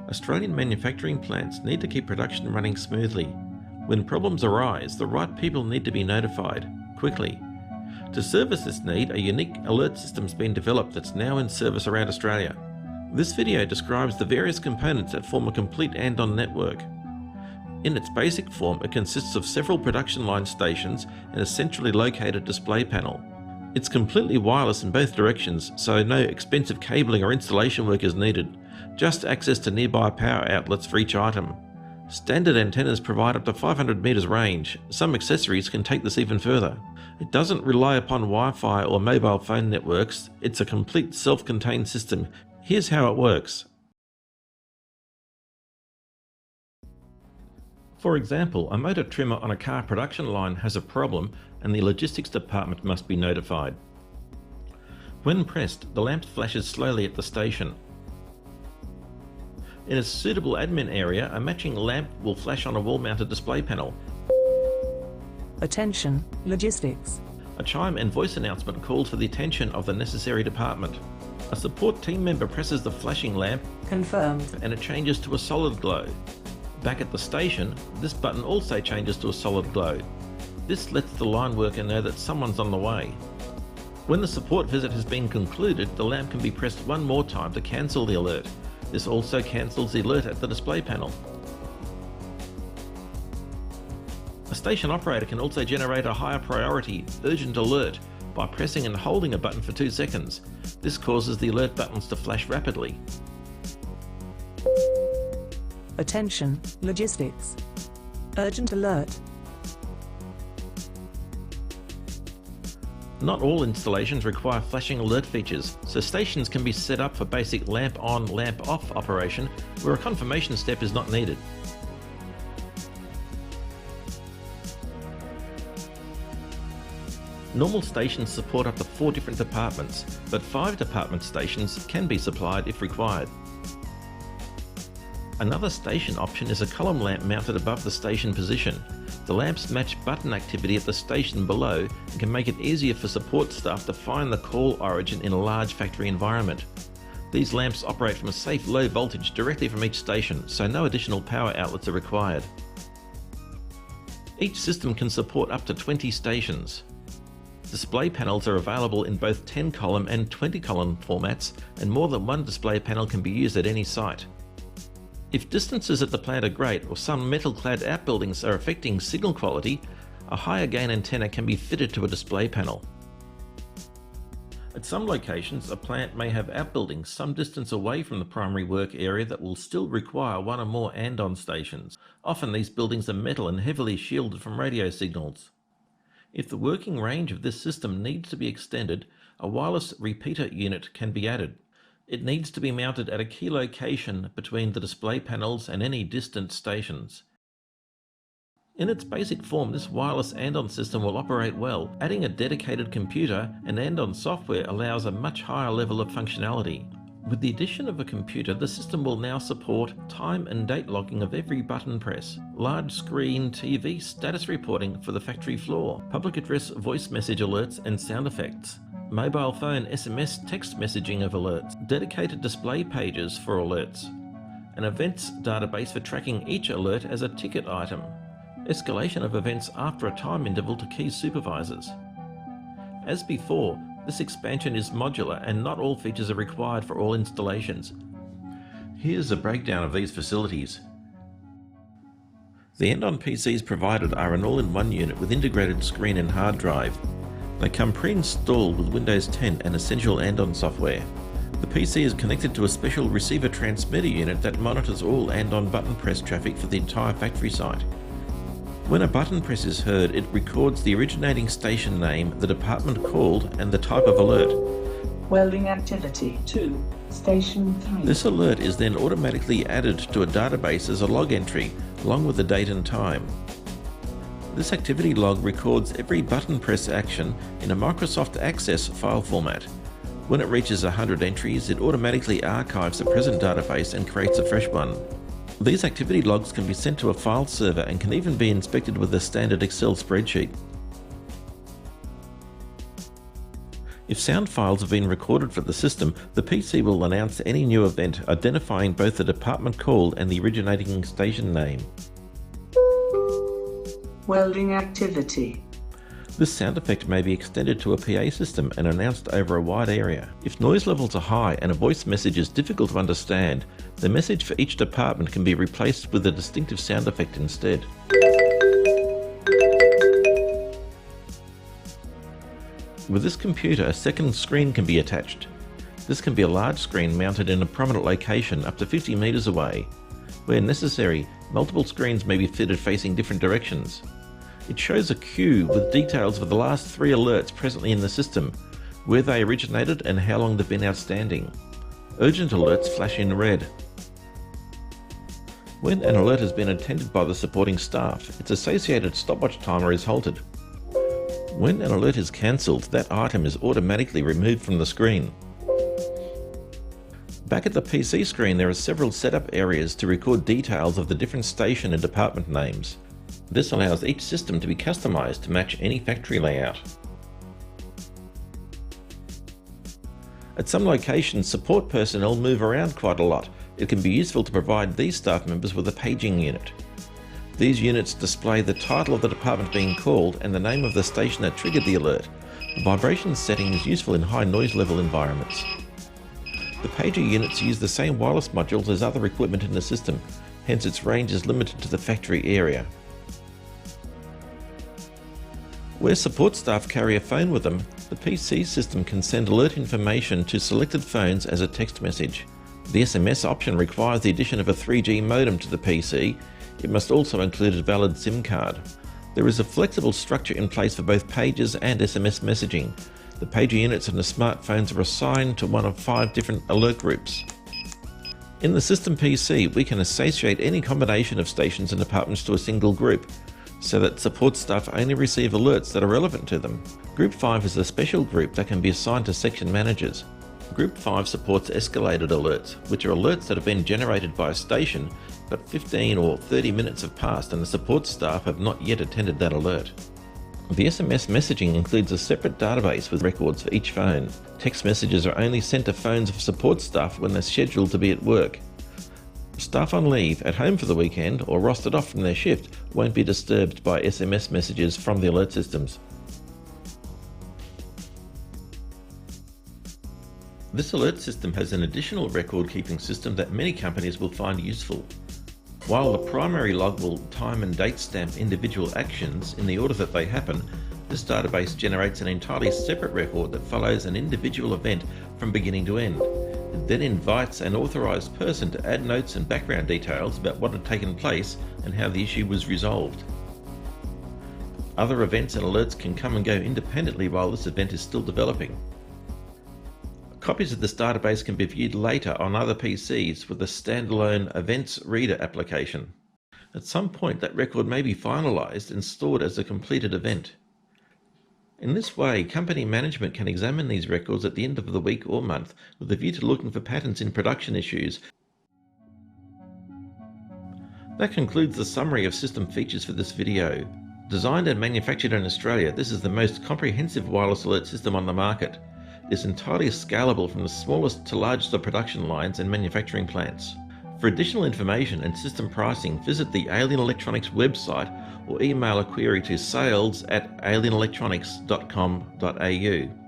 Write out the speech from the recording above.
Australian manufacturing plants need to keep production running smoothly. When problems arise, the right people need to be notified, quickly. To service this need, a unique alert system's been developed that's now in service around Australia. This video describes the various components that form a complete Andon network. In its basic form, it consists of several production line stations and a centrally located display panel. It's completely wireless in both directions, so no expensive cabling or installation work is needed, just access to nearby power outlets for each item. Standard antennas provide up to 500 meters range. Some accessories can take this even further. It doesn't rely upon Wi-Fi or mobile phone networks. It's a complete self-contained system. Here's how it works. For example, a motor trimmer on a car production line has a problem and the logistics department must be notified. When pressed, the lamp flashes slowly at the station. In a suitable admin area, a matching lamp will flash on a wall-mounted display panel. Attention, logistics. A chime and voice announcement calls for the attention of the necessary department. A support team member presses the flashing lamp, Confirmed, and it changes to a solid glow. Back at the station, this button also changes to a solid glow. This lets the line worker know that someone's on the way. When the support visit has been concluded, the lamp can be pressed one more time to cancel the alert. This also cancels the alert at the display panel. A station operator can also generate a higher priority, urgent alert by pressing and holding a button for 2 seconds. This causes the alert buttons to flash rapidly. attention, logistics. Urgent alert. Not all installations require flashing alert features, so stations can be set up for basic lamp on, lamp off operation where a confirmation step is not needed. Normal stations support up to 4 different departments, but 5 department stations can be supplied if required. Another station option is a column lamp mounted above the station position. The lamps match button activity at the station below and can make it easier for support staff to find the call origin in a large factory environment. These lamps operate from a safe low voltage directly from each station, so no additional power outlets are required. Each system can support up to 20 stations. Display panels are available in both 10-column and 20-column formats, and more than one display panel can be used at any site. If distances at the plant are great or some metal-clad outbuildings are affecting signal quality, a higher gain antenna can be fitted to a display panel. At some locations, a plant may have outbuildings some distance away from the primary work area that will still require 1 or more Andon stations. Often these buildings are metal and heavily shielded from radio signals. If the working range of this system needs to be extended, a wireless repeater unit can be added. It needs to be mounted at a key location between the display panels and any distant stations. In its basic form, this wireless Andon system will operate well. Adding a dedicated computer and Andon software allows a much higher level of functionality. With the addition of a computer, the system will now support time and date logging of every button press, large screen TV status reporting for the factory floor, public address voice message alerts and sound effects, mobile phone SMS text messaging of alerts, dedicated display pages for alerts, an events database for tracking each alert as a ticket item, escalation of events after a time interval to key supervisors. As before, this expansion is modular and not all features are required for all installations. Here's a breakdown of these facilities. The Andon PCs provided are an all-in-one unit with integrated screen and hard drive. They come pre-installed with Windows 10 and essential Andon software. The PC is connected to a special receiver transmitter unit that monitors all Andon button press traffic for the entire factory site. When a button press is heard, it records the originating station name, the department called, and the type of alert. Welding activity 2, station 3. This alert is then automatically added to a database as a log entry, along with the date and time. This activity log records every button press action in a Microsoft Access file format. When it reaches 100 entries, it automatically archives the present database and creates a fresh one. These activity logs can be sent to a file server and can even be inspected with a standard Excel spreadsheet. If sound files have been recorded for the system, the PC will announce any new event identifying both the department called and the originating station name. Welding activity. This sound effect may be extended to a PA system and announced over a wide area. If noise levels are high and a voice message is difficult to understand, the message for each department can be replaced with a distinctive sound effect instead. With this computer, a second screen can be attached. This can be a large screen mounted in a prominent location up to 50 meters away. Where necessary, multiple screens may be fitted facing different directions. It shows a queue with details of the last 3 alerts presently in the system, where they originated and how long they've been outstanding. Urgent alerts flash in red. When an alert has been attended by the supporting staff, its associated stopwatch timer is halted. When an alert is cancelled, that item is automatically removed from the screen. Back at the PC screen, there are several setup areas to record details of the different station and department names. This allows each system to be customized to match any factory layout. At some locations, support personnel move around quite a lot. It can be useful to provide these staff members with a paging unit. These units display the title of the department being called and the name of the station that triggered the alert. The vibration setting is useful in high noise level environments. The pager units use the same wireless modules as other equipment in the system, hence its range is limited to the factory area. Where support staff carry a phone with them, the PC system can send alert information to selected phones as a text message. The SMS option requires the addition of a 3G modem to the PC. It must also include a valid SIM card. There is a flexible structure in place for both pages and SMS messaging. The pager units and the smartphones are assigned to one of 5 different alert groups. In the system PC, we can associate any combination of stations and departments to a single group, so that support staff only receive alerts that are relevant to them. Group 5 is a special group that can be assigned to section managers. Group 5 supports escalated alerts, which are alerts that have been generated by a station, but 15 or 30 minutes have passed and the support staff have not yet attended that alert. The SMS messaging includes a separate database with records for each phone. Text messages are only sent to phones of support staff when they're scheduled to be at work. Staff on leave, at home for the weekend, or rostered off from their shift won't be disturbed by SMS messages from the alert systems. This alert system has an additional record-keeping system that many companies will find useful. While the primary log will time and date stamp individual actions in the order that they happen, this database generates an entirely separate record that follows an individual event from beginning to end. It then invites an authorised person to add notes and background details about what had taken place and how the issue was resolved. Other events and alerts can come and go independently while this event is still developing. Copies of this database can be viewed later on other PCs with a standalone Events Reader application. At some point, that record may be finalised and stored as a completed event. In this way, company management can examine these records at the end of the week or month with a view to looking for patterns in production issues. That concludes the summary of system features for this video. Designed and manufactured in Australia, this is the most comprehensive wireless alert system on the market. It is entirely scalable from the smallest to largest of production lines and manufacturing plants. For additional information and system pricing, visit the Alien Electronics website or email a query to sales@alienelectronics.com.au.